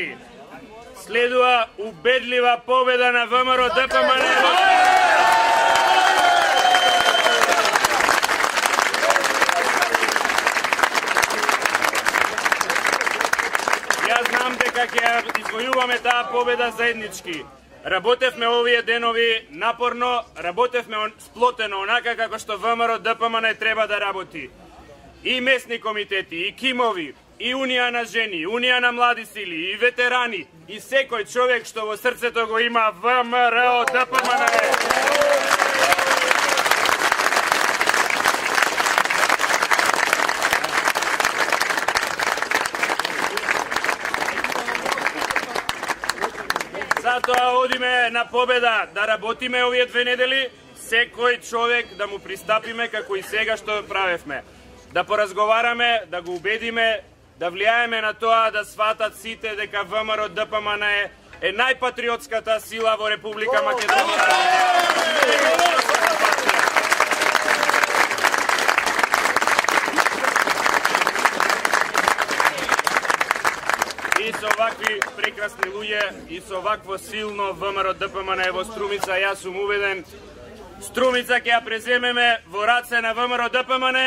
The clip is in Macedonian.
победили. Следува убедлива победа на ВМРО ДПМН. Јас знам дека ќе извојуваме таа победа заеднички. Работевме овие денови напорно, работевме сплотено, онака како што ВМРО ДПМН треба да работи. И месни комитети, и кимови, и Унија на жени, Унија на млади сили, и ветерани, и секој човек што во срцето го има ВМРО ДПМН. Затоа одиме на победа да работиме овие 2 недели, секој човек да му пристапиме како и сега што правевме. Да поразговараме, да го убедиме, да влијаеме на тоа да сватат сите дека ВМРО ДПМН е најпатриотската сила во Република Македонија. И со вакви прекрасни луѓе и со вакво силно ВМРО ДПМН во Струмица, јас сум убеден, Струмица ќе ја преземеме во раце на ВМРО ДПМН.